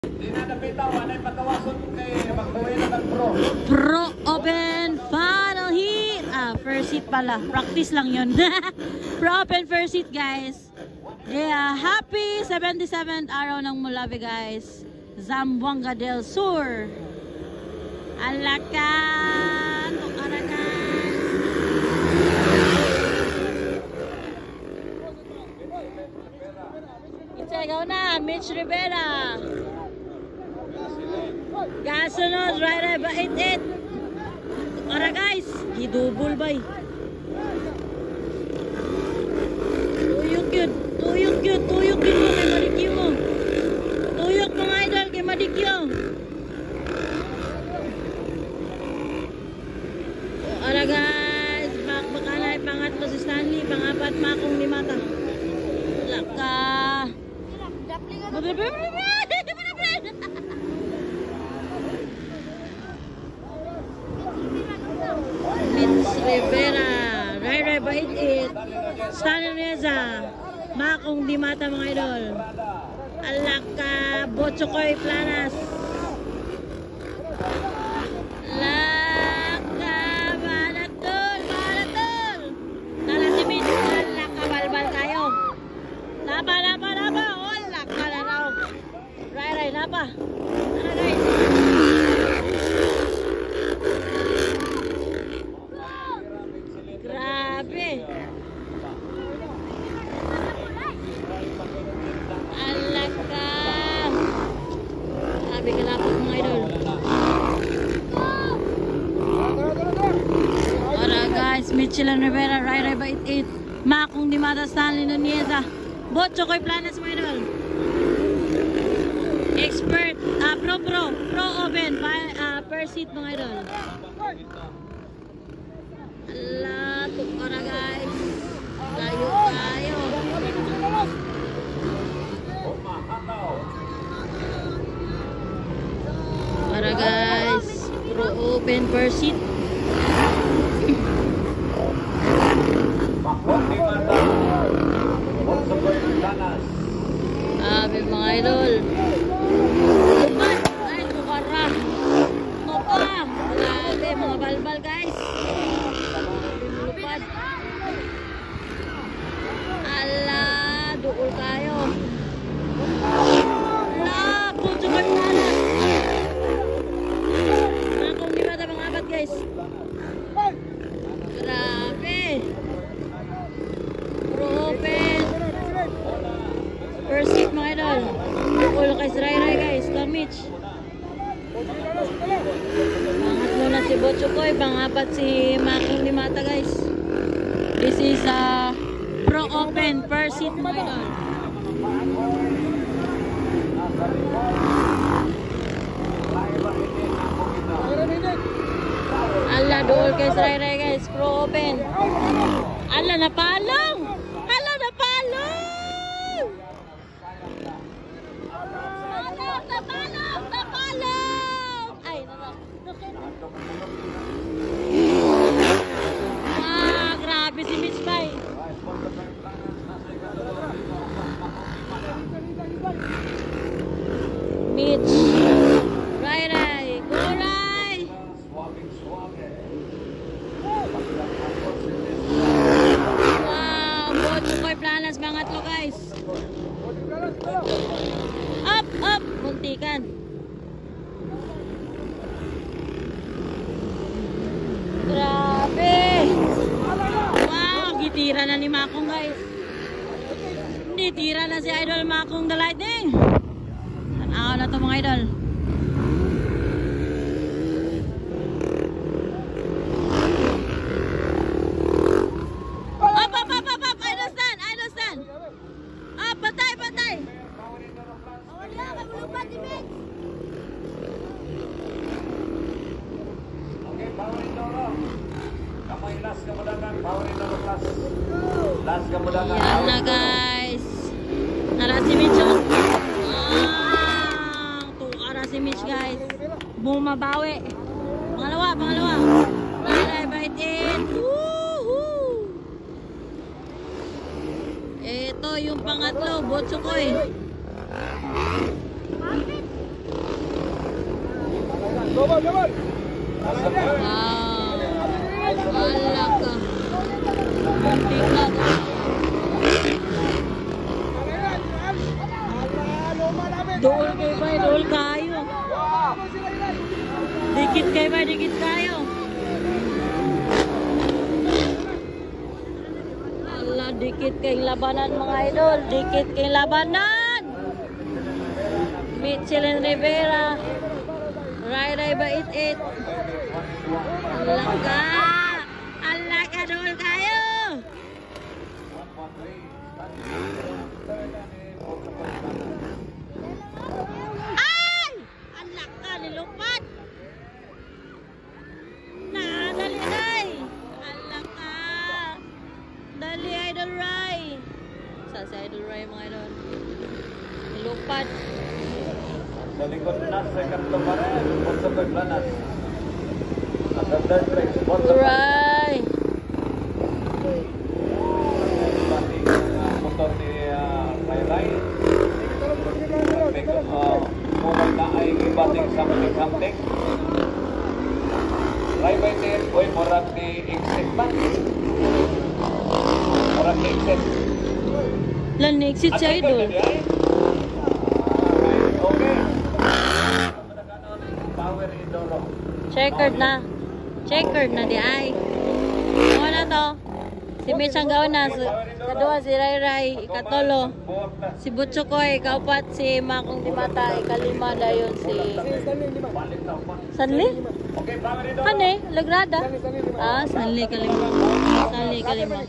Pro Open Final Heat. First heat pala. Practice lang yun. Pro Open first heat, guys. Yeah, happy 77th araw ng Mulabi, guys. Zamboanga del Sur. Alakan. Tukarakan. Ikaw na, Mitch Rivera. Gasunod, right ba 8-8. Para guys, gidubol bay. Tuyok yun mo kay Madikyo mo. Tuyok mga idol kay Madikyo. Para guys, baka na pangatlo si Stanley, pangapat Makong Dimata. Laka. Mitch Rivera, Ray ba 8-8. Stanley Neza, Makong Dimata mga idol. Alaka, Botchokoy Planas. Laka, Balatol. Tala si Mitch, alaka, balbal tayo. Lapa. Oh, laka na raw. Ray, lapa. Tara guys. Grabe. Alaka. Grabe kalapot mga idol. Ora guys, Mitchell Rivera, Ray ba 8-8. Makong Dimata, Stanley Nuneza. Botchokoy Planas mga idol. Expert, Pro Open, per seat mga idol. Ala, tukara guys. Tayo. Para guys, Pro Open per seat. Mga idol. Ay, tukara. Topa. Grabe, mga balbal guys. Lupad. Ala, dukol tayo. Ala, punso pa pala. Makong Dimata mga abat guys. Grabe. Pro Open. First seat mga idol. Dukol kay Ray guys. Mitch. Pangatlo na si Botchokoy. Pangapat si Makong Dimata guys. This is Pro Open per seat mga idol. Ala, dukol kay Ray guys. Pro Open. Ala, napalong. Ay, grabe si Mitch Bay. Mitch. Ray. Go Ray. Wow, Botchokoy Planas mga tlo guys. Up, muntikan. Grabe. Wow, gitira na ni Makong guys. Hindi, tira na si Idol Makong the Lightning. Tanaw na to mga idol. Up, idol stand. Up, patay. Wala, maglupat ni Mitch. Yan na guys. Nara si Mitch. Tukara si Mitch guys. Bumabawi. Pangalawa. Ray ba 8-8. Ito yung pangatlo, Botchokoy. Wala ka. Muntik na to. Dool kayo ba? Dool kayo. Dikit kayo ba? Dikit kayo. Ala, dikit kayong labanan mga idol. Dikit kayong labanan. Mitchell and Rivera. Ray ba 88? Ala ka. Ala ka, dool kayo. Ay! Ala ka, nilupad. Dali Ray. Ala ka. Dali Idol Ray. Sa Idol Ray mga idol. Nilupad. Sa likod na, second to pa rin. Bot sa paglanas. At the third track, bot sa Ray. pati motor ni Ray. Mumay na ay ibating sa mating-hamting. Ray ba ito? Uy, murag ni exit ba? Murag ni exit. Lan exit si idol. Okay. Power Indoro. Checkered na. Checkered na di ay. Ano na to? Si Mitch ang gawin na. Kadua si Ray Ray. Ikatolo. Si Butchokoy. Ikaupat si Makong Dimata. Ikalima dayon si... Sanli? Okay, Power Indoro. Ano eh? Lagrada? Ah, Sanli kalima. Sanli kalima.